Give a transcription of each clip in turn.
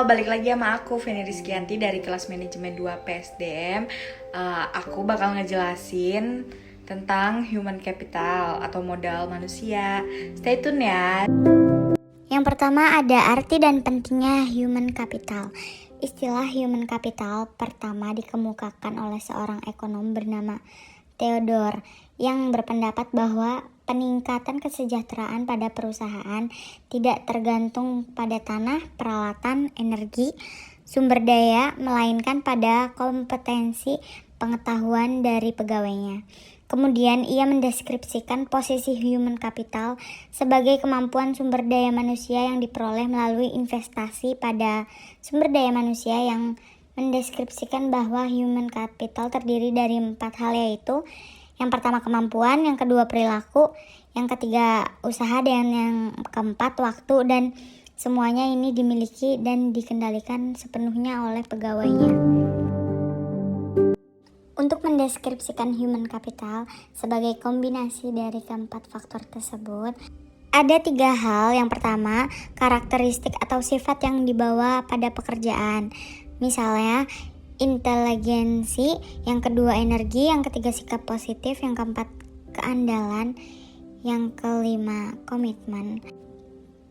balik lagi sama aku Feni Rizkyanti dari kelas manajemen 2 PSDM. Aku bakal ngejelasin tentang human capital atau modal manusia. Stay tune ya. Yang pertama ada arti dan pentingnya human capital. Istilah human capital pertama dikemukakan oleh seorang ekonom bernama Theodore yang berpendapat bahwa peningkatan kesejahteraan pada perusahaan tidak tergantung pada tanah, peralatan, energi, sumber daya, melainkan pada kompetensi pengetahuan dari pegawainya. Kemudian ia mendeskripsikan posisi human capital sebagai kemampuan sumber daya manusia yang diperoleh melalui investasi pada sumber daya manusia, yang mendeskripsikan bahwa human capital terdiri dari 4 hal, yaitu yang pertama kemampuan, yang kedua perilaku, yang ketiga usaha, dan yang keempat waktu, dan semuanya ini dimiliki dan dikendalikan sepenuhnya oleh pegawainya. Untuk mendeskripsikan human capital sebagai kombinasi dari keempat faktor tersebut, ada 3 hal. Yang pertama, karakteristik atau sifat yang dibawa pada pekerjaan. Misalnya, inteligensi, yang kedua energi, yang ketiga sikap positif, yang keempat keandalan, yang kelima komitmen.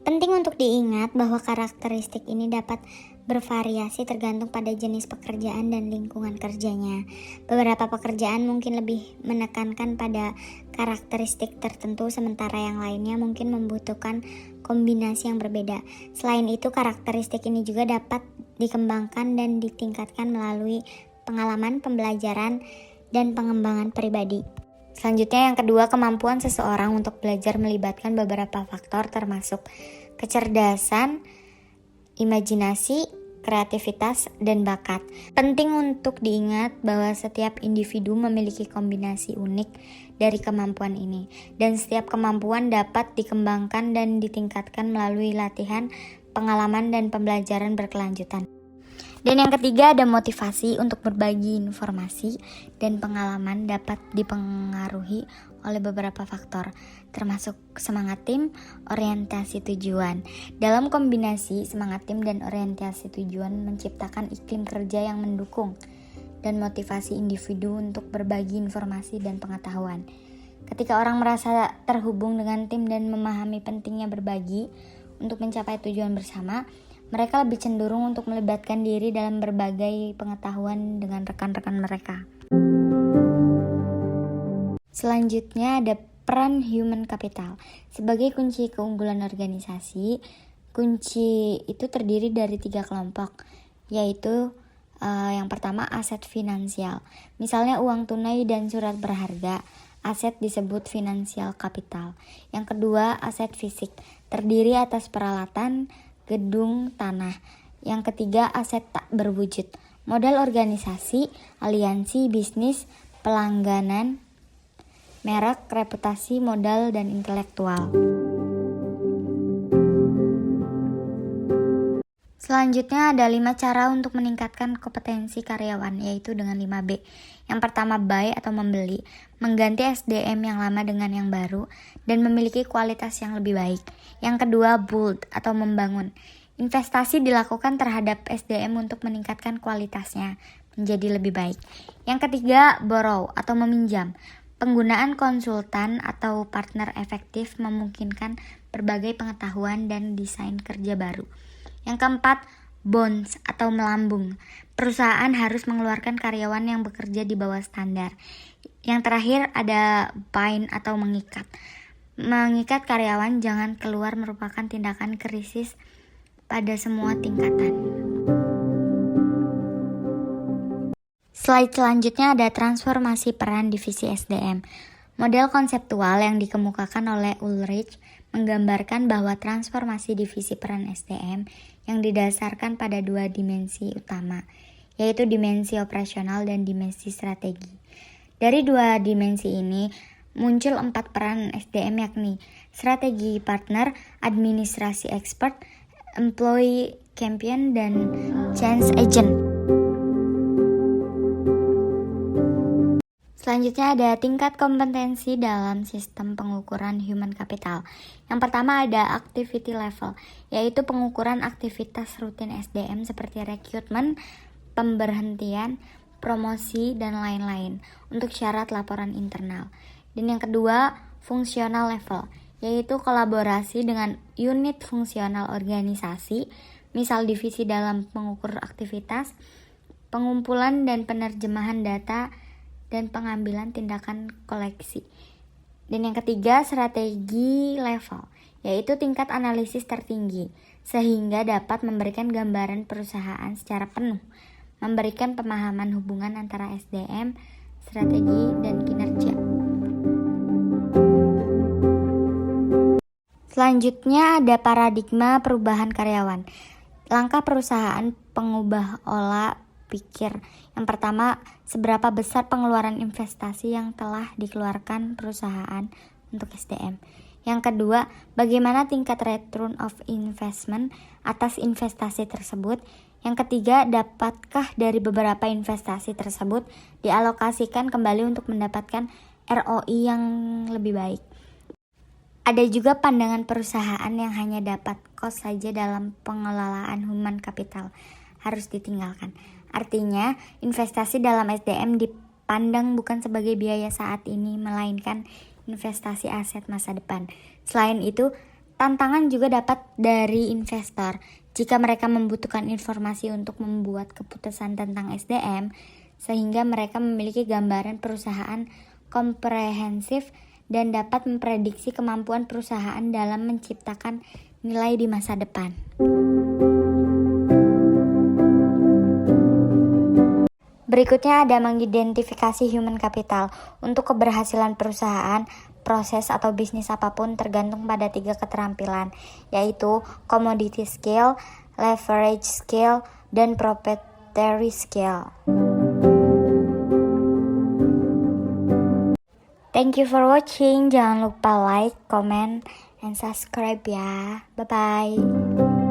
Penting untuk diingat bahwa karakteristik ini dapat bervariasi tergantung pada jenis pekerjaan dan lingkungan kerjanya. Beberapa pekerjaan mungkin lebih menekankan pada karakteristik tertentu, sementara yang lainnya mungkin membutuhkan kombinasi yang berbeda. Selain itu, karakteristik ini juga dapat dikembangkan dan ditingkatkan melalui pengalaman, pembelajaran, dan pengembangan pribadi. Selanjutnya, yang kedua, kemampuan seseorang untuk belajar melibatkan beberapa faktor termasuk kecerdasan, imajinasi, kreativitas, dan bakat. Penting untuk diingat bahwa setiap individu memiliki kombinasi unik dari kemampuan ini, dan setiap kemampuan dapat dikembangkan dan ditingkatkan melalui latihan, pengalaman, dan pembelajaran berkelanjutan. Dan yang ketiga, ada motivasi untuk berbagi informasi dan pengalaman dapat dipengaruhi oleh beberapa faktor, termasuk semangat tim, orientasi tujuan. Dalam kombinasi semangat tim dan orientasi tujuan menciptakan iklim kerja yang mendukung dan motivasi individu untuk berbagi informasi dan pengetahuan. Ketika orang merasa terhubung dengan tim dan memahami pentingnya berbagi untuk mencapai tujuan bersama, mereka lebih cenderung untuk melibatkan diri dalam berbagai pengetahuan dengan rekan-rekan mereka. Selanjutnya ada peran human capital. Sebagai kunci keunggulan organisasi, kunci itu terdiri dari 3 kelompok, yaitu yang pertama aset finansial. Misalnya uang tunai dan surat berharga, aset disebut financial capital. Yang kedua, aset fisik, terdiri atas peralatan, gedung, tanah. Yang ketiga, aset tak berwujud, modal organisasi, aliansi, bisnis, pelangganan, merek, reputasi, modal, dan intelektual. Selanjutnya ada 5 cara untuk meningkatkan kompetensi karyawan, yaitu dengan 5B. Yang pertama, buy atau membeli, mengganti SDM yang lama dengan yang baru dan memiliki kualitas yang lebih baik. Yang kedua, build atau membangun, investasi dilakukan terhadap SDM untuk meningkatkan kualitasnya menjadi lebih baik. Yang ketiga, borrow atau meminjam, penggunaan konsultan atau partner efektif memungkinkan berbagai pengetahuan dan desain kerja baru. Yang keempat, bonds atau melambung, perusahaan harus mengeluarkan karyawan yang bekerja di bawah standar. Yang terakhir ada bind atau mengikat, mengikat karyawan jangan keluar merupakan tindakan krisis pada semua tingkatan. Slide selanjutnya ada transformasi peran divisi SDM. Model konseptual yang dikemukakan oleh Ulrich menggambarkan bahwa transformasi divisi peran SDM yang didasarkan pada 2 dimensi utama, yaitu dimensi operasional dan dimensi strategi. Dari 2 dimensi ini muncul 4 peran SDM, yakni strategi partner, administrasi expert, employee champion, dan change agent. Selanjutnya ada tingkat kompetensi dalam sistem pengukuran human capital. Yang pertama ada activity level, yaitu pengukuran aktivitas rutin SDM seperti rekrutmen, pemberhentian, promosi, dan lain-lain untuk syarat laporan internal. Dan yang kedua, fungsional level, yaitu kolaborasi dengan unit fungsional organisasi, misal divisi dalam pengukur aktivitas, pengumpulan dan penerjemahan data, dan pengambilan tindakan koleksi. Dan yang ketiga, strategi level, yaitu tingkat analisis tertinggi, sehingga dapat memberikan gambaran perusahaan secara penuh, memberikan pemahaman hubungan antara SDM, strategi, dan kinerja. Selanjutnya ada paradigma perubahan karyawan. Langkah perusahaan pengubah olah pikir. Yang pertama, seberapa besar pengeluaran investasi yang telah dikeluarkan perusahaan untuk SDM. Yang kedua, bagaimana tingkat return of investment atas investasi tersebut. Yang ketiga, dapatkah dari beberapa investasi tersebut dialokasikan kembali untuk mendapatkan ROI yang lebih baik. Ada juga pandangan perusahaan yang hanya dapat cost saja dalam pengelolaan human capital, harus ditinggalkan. Artinya, investasi dalam SDM dipandang bukan sebagai biaya saat ini, melainkan investasi aset masa depan. Selain itu, tantangan juga dapat dari investor. Jika mereka membutuhkan informasi untuk membuat keputusan tentang SDM, sehingga mereka memiliki gambaran perusahaan komprehensif dan dapat memprediksi kemampuan perusahaan dalam menciptakan nilai di masa depan. Berikutnya ada mengidentifikasi human capital. Untuk keberhasilan perusahaan, proses atau bisnis apapun tergantung pada 3 keterampilan, yaitu commodity skill, leverage skill, dan proprietary skill. Thank you for watching. Jangan lupa like, comment, and subscribe ya. Bye-bye.